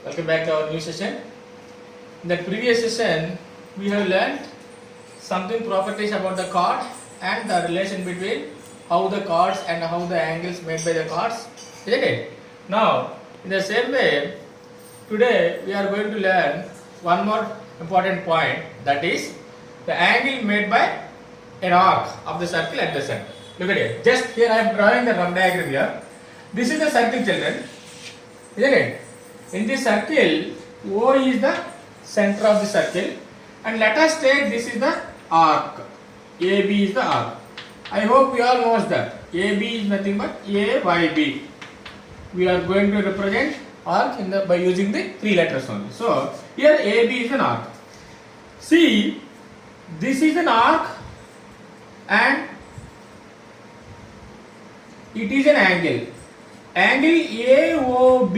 Welcome back to our new session. In the previous session, we have learned something properties about the chord and the relation between how the chords and how the angles made by the chords, isn't it? Now, in the same way, today we are going to learn one more important point, that is the angle made by an arc of the circle at the center. Look at it. Just here I am drawing the rough diagram here. This is the circle, children, isn't it? In this circle, O is the center of the circle, and let us take this is the arc. AB is the arc. I hope we all knows that AB is nothing but AYB. We are going to represent arc by using the three letters only. So here AB is an arc. See, this is an arc and it is an angle. Angle AOB,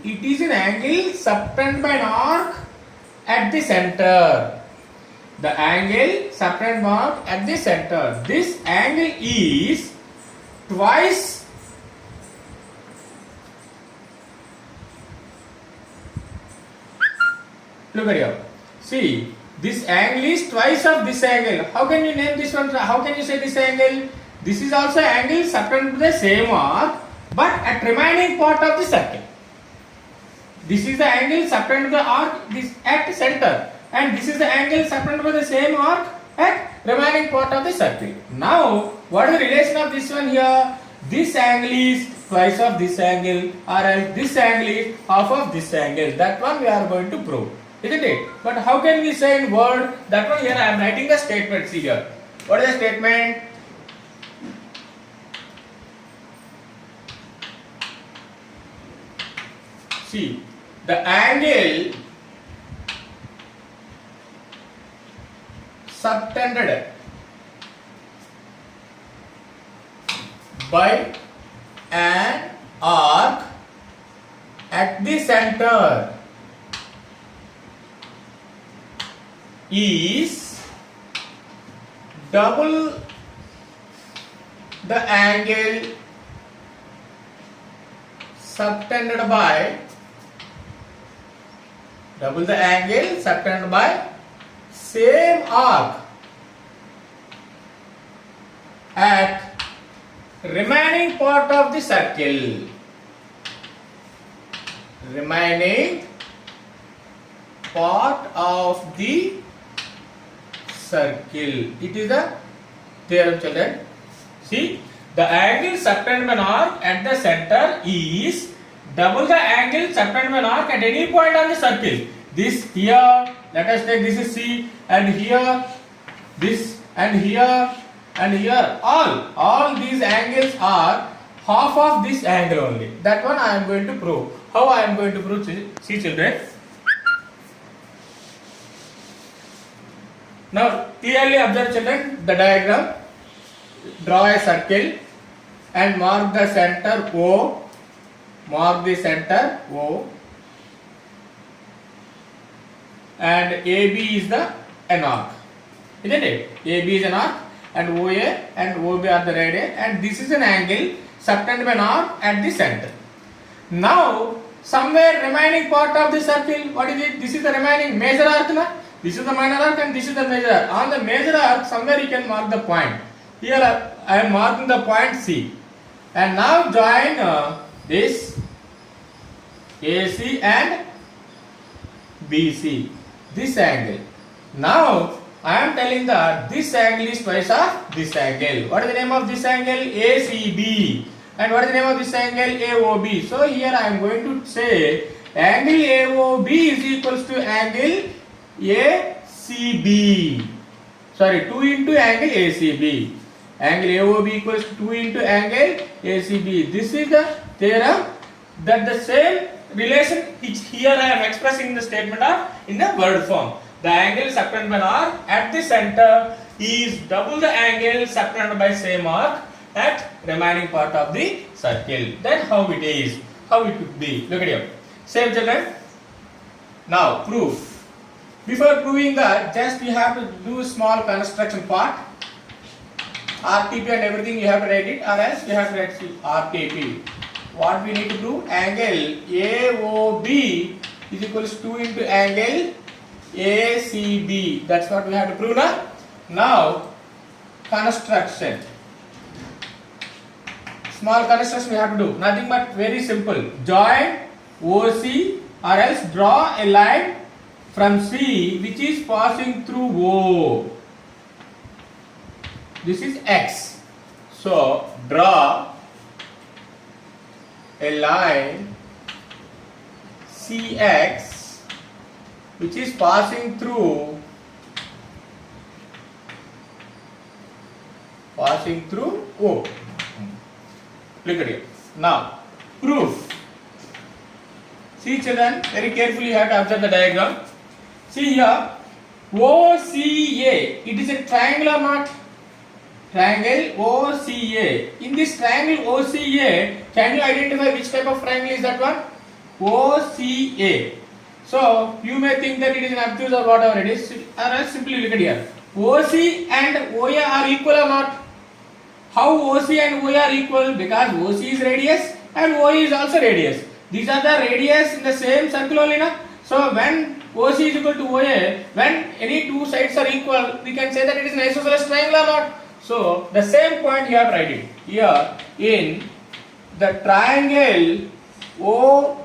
it is an angle subtended by an arc at the center. The angle subtended by an arc at the center. This angle is twice look at here. See, this angle is twice of this angle. How can you name this one? How can you say this angle? This is also angle subtended by the same arc, but at remaining part of the circle. This is the angle subtended by the arc this at center, and this is the angle subtended by the same arc at remaining part of the circle. Now, what is the relation of this one here? This angle is twice of this angle, or else this angle is half of this angle. That one we are going to prove, isn't it? But how can we say in word? That one here I am writing the statement. See here. What is the statement? See, the angle subtended by an arc at the center is double the angle subtended by same arc at remaining part of the circle. Remaining part of the circle. It is the theorem, children. See, the angle subtended by an arc at the center is double the angle subtended by an arc at any point on the circle. This here, let us take this is C, and here, this, and here, and here. All these angles are half of this angle only. That one I am going to prove. How I am going to prove? See, children. Now, clearly observe, children, the diagram. Draw a circle and mark the center O. Mark the center O, and AB is the an arc, isn't it? AB is an arc, and OA and OB are the radii, and this is an angle subtended by an arc at the center. Now, somewhere remaining part of the circle, what is it? This is the remaining major arc, na? This is the minor arc, and this is the major arc. On the major arc, somewhere you can mark the point. Here I am marking the point C, and now join this AC and BC, this angle. Now I am telling that this angle is twice of this angle. What is the name of this angle? ACB. And what is the name of this angle? AOB. So here I am going to say angle AOB is equals to angle ACB. Sorry, 2 into angle ACB. Angle AOB equals to 2 into angle ACB. This is the theorem that the same relation which here I am expressing in the statement are in the word form. The angle subtended by an arc at the center is double the angle subtended by same arc at remaining part of the circle. Then how it is? How it would be? Look at here. Same, children. Now prove. Before proving that, just you have to do small construction part. RTP and everything you have to write it, or else you have to write RTP. What we need to do? Angle AOB is equals to 2 into angle ACB. That's what we have to prove now. Now, construction. Small construction we have to do. Nothing but very simple. Join OC or else draw a line from C which is passing through O. This is X. So, draw a line CX which is passing through O. Look at it. Now, proof. See children, very carefully you have to observe the diagram. See here, OCA, it is a triangle or not? Triangle OCA. In this triangle OCA, can you identify which type of triangle is that one? OCA. So, you may think that it is an obtuse or whatever it is, or else simply look at here. OC and OA are equal or not? How OC and OA are equal? Because OC is radius and OA is also radius. These are the radius in the same circle only, na? So when OC is equal to OA, when any two sides are equal, we can say that it is an isosceles triangle or not? So the same point you have to write it. Here in the triangle OCA,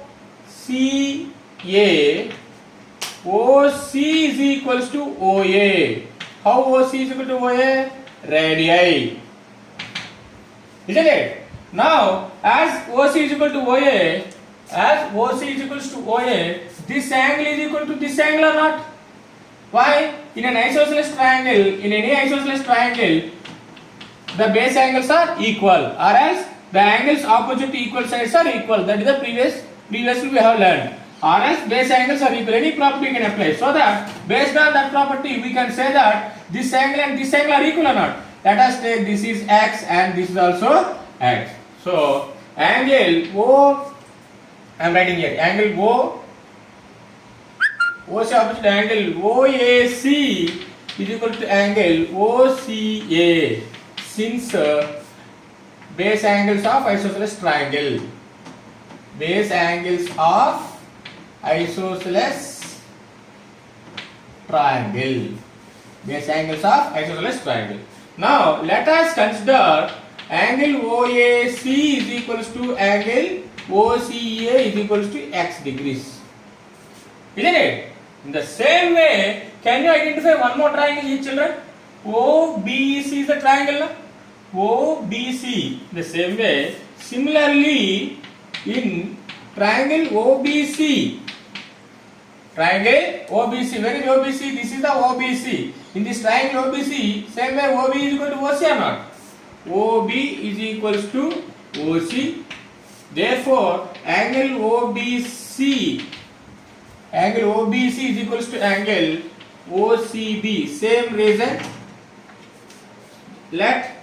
OC is equals to OA. How OC is equal to OA? Radii. Isn't it? Now, as OC is equal to OA, this angle is equal to this angle or not? Why? In an isosceles triangle, in any isosceles triangle, the base angles are equal, or else the angles opposite to equal sides are equal. That is the previously we have learned. Or else base angles are equal. Any property can apply. So that based on that property, we can say that this angle and this angle are equal or not. Let us take this is X and this is also X. So angle O, I am writing here, angle O, OC opposite angle OAC is equal to angle OCA, since base angles of isosceles triangle. Base angles of isosceles triangle. Base angles of isosceles triangle. Now let us consider angle OAC is equals to angle OCA is equals to X degrees. Isn't it? In the same way, can you identify one more triangle here, children? OBC is the triangle, no? OBC. The same way, similarly, in triangle OBC, where is OBC? This is the OBC. In this triangle OBC, same way OB is equal to OC or not? OB is equals to OC. Therefore, angle OBC is equals to angle OCB. Same reason. Let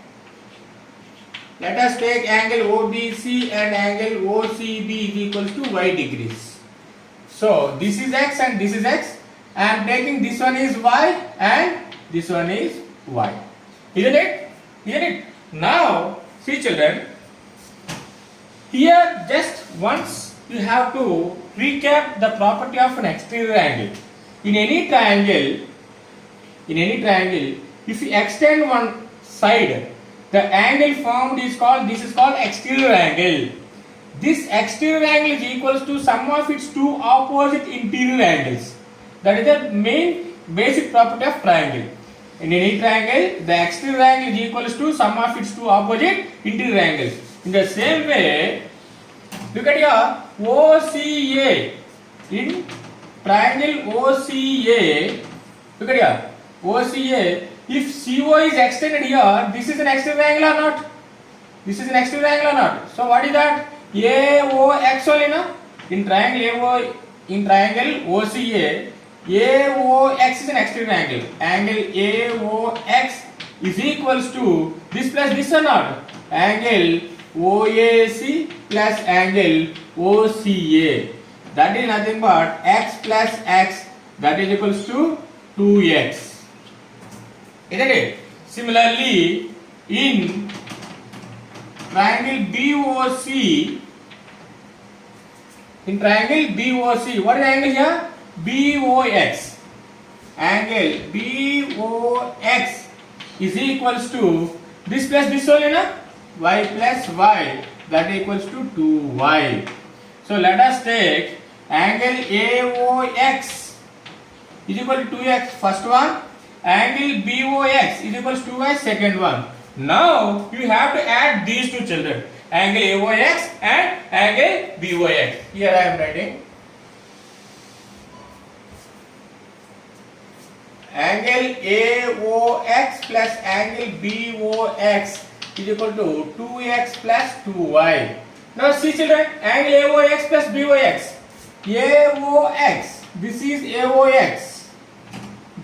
us take angle OBC and angle OCB is equals to y degrees. So this is X and this is X. I am taking this one is Y and this one is Y. Isn't it? Now, see children, here just once you have to recap the property of an exterior angle. In any triangle, if you extend one side, the angle formed is called exterior angle. This exterior angle is equals to sum of its two opposite interior angles. That is the main basic property of triangle. In any triangle, the exterior angle is equals to sum of its two opposite interior angles. In the same way, look at here, OCA. In triangle OCA, look at here, OCA, if CO is extended here, this is an exterior angle or not? So what is that? AOX only, no? In triangle OCA, AOX is an exterior angle. Angle AOX is equals to this plus this or not? Angle OAC plus angle OCA. That is nothing but X plus X, that is equals to 2X. Isn't it? Similarly, in triangle BOC, In triangle BOC, what is the angle here? BOX. Angle BOX is equals to this plus this only, na? Y plus Y, that equals to 2y. So let us take angle AOX is equal to 2x, first one. Angle BOX is equals to 2y, second one. Now you have to add these two children, angle AOX and angle BOX. Here I am writing angle AOX plus angle BOX is equal to 2x plus 2y. Now see children, angle AOX plus BOX. AOX, this is AOX.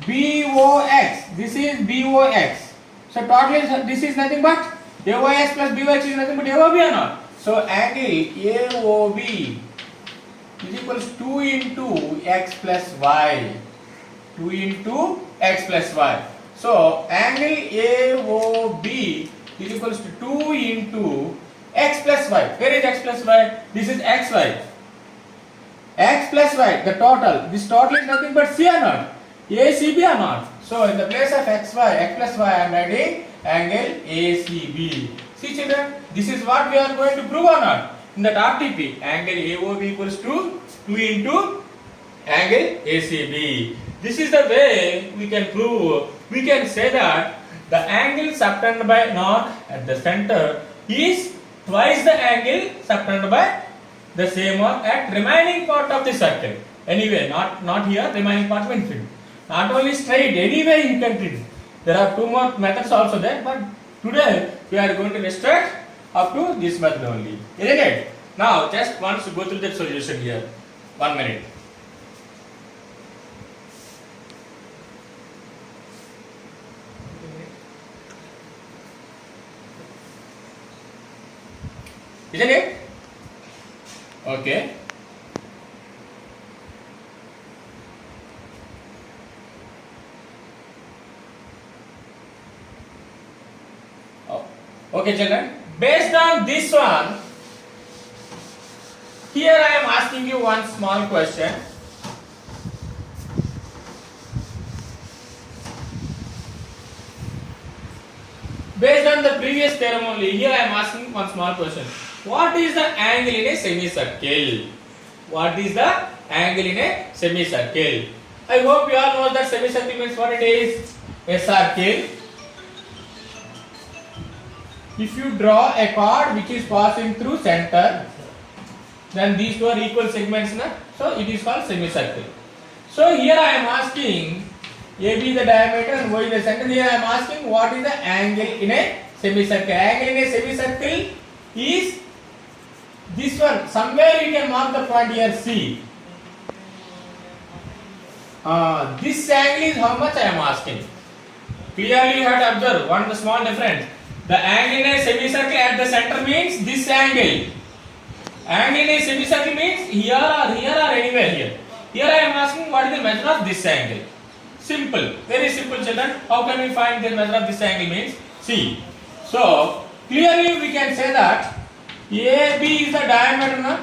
BOX, this is BOX. So totally this is nothing but AOX plus BOX is nothing but AOB or not? So angle AOB is equals 2 into x plus y. 2 into x plus y. So angle AOB is equals to 2 into x plus y. Where is x plus y? This is xy. X plus y, the total. This total is nothing but C or not? ACB or not? So in the place of x plus y, I am writing angle ACB. See children, this is what we are going to prove or not? In that RTP, angle AOB equals to 2 into angle ACB. This is the way we can prove. We can say that the angle subtended by north at the center is twice the angle subtended by the same arc at remaining part of the circle. Anyway, not here, remaining part will fit. Not only straight, anyway you can fit. There are two more methods also there, but today we are going to restrict up to this method only. Isn't it? Now just once go through the solution here. 1 minute. Isn't it? Okay. Okay children, based on this one, here I am asking you one small question. Based on the previous theorem only, here I am asking one small question. What is the angle in a semicircle? What is the angle in a semicircle? I hope you all know that semicircle means what it is. A circle. If you draw a chord which is passing through center, then these two are equal segments, na? So it is called semicircle. So here I am asking, AB the diameter and Y the center. Here I am asking what is the angle in a semicircle. Angle in a semicircle is this one. Somewhere you can mark the point here C. This angle is how much I am asking. Clearly you have to observe one small difference. The angle in a semicircle at the center means this angle. Angle in a semicircle means here or anywhere here. Here I am asking what is the measure of this angle. Simple, very simple children. How can we find the measure of this angle means? See. So clearly we can say that AB is the diameter, na?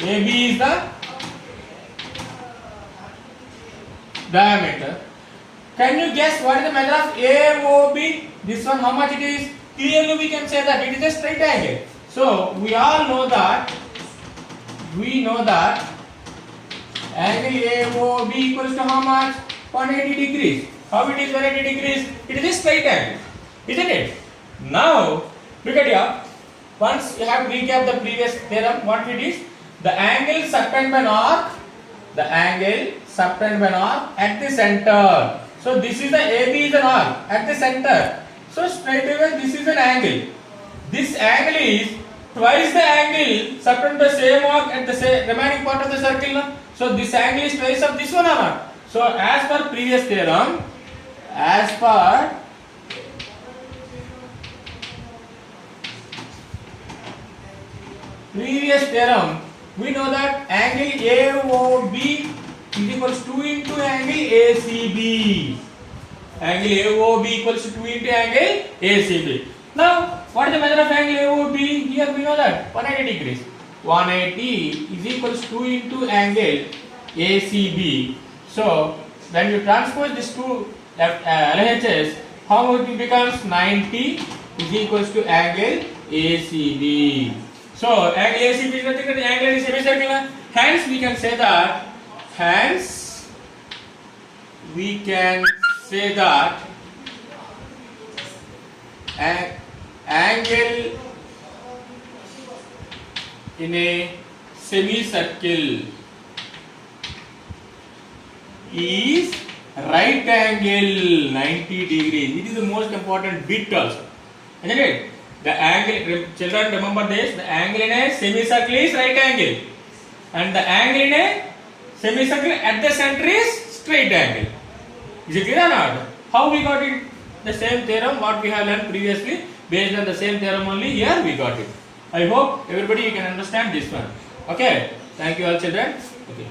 AB is the diameter. Can you guess what is the measure of AOB? This one how much it is? Clearly we can say that it is a straight angle. So we all know that angle AOB equals to how much? 180 degrees. How it is 180 degrees? It is a straight angle, isn't it? Now look at here. Once you have to recap the previous theorem, what it is? The angle subtended by north. The angle subtended by north at the center. So this is the AB is an arc at the center. So straight away this is an angle. This angle is twice the angle subtended by same arc at the remaining part of the circle. No? So this angle is twice of this one or not? So as per previous theorem, we know that angle AOB is equals to 2 into angle ACB. Angle AOB equals to 2 into angle ACB. Now, what is the measure of angle AOB? Here we know that 180 degrees. 180 is equals to 2 into angle ACB. So when you transpose these two LHS, how it becomes 90 is equals to angle ACB. So angle ACB is nothing but the angle is semicircular. Hence we can say that. Hence we can say that angle in a semicircle is right angle 90 degrees. It is the most important bit also. Isn't it? The angle, children remember this, the angle in a semicircle is right angle. And the angle in a semicircle at the center is straight angle. Is it clear or not? How we got it? The same theorem what we have learned previously. Based on the same theorem only, here we got it. I hope everybody you can understand this one. Okay. Thank you all children. Okay.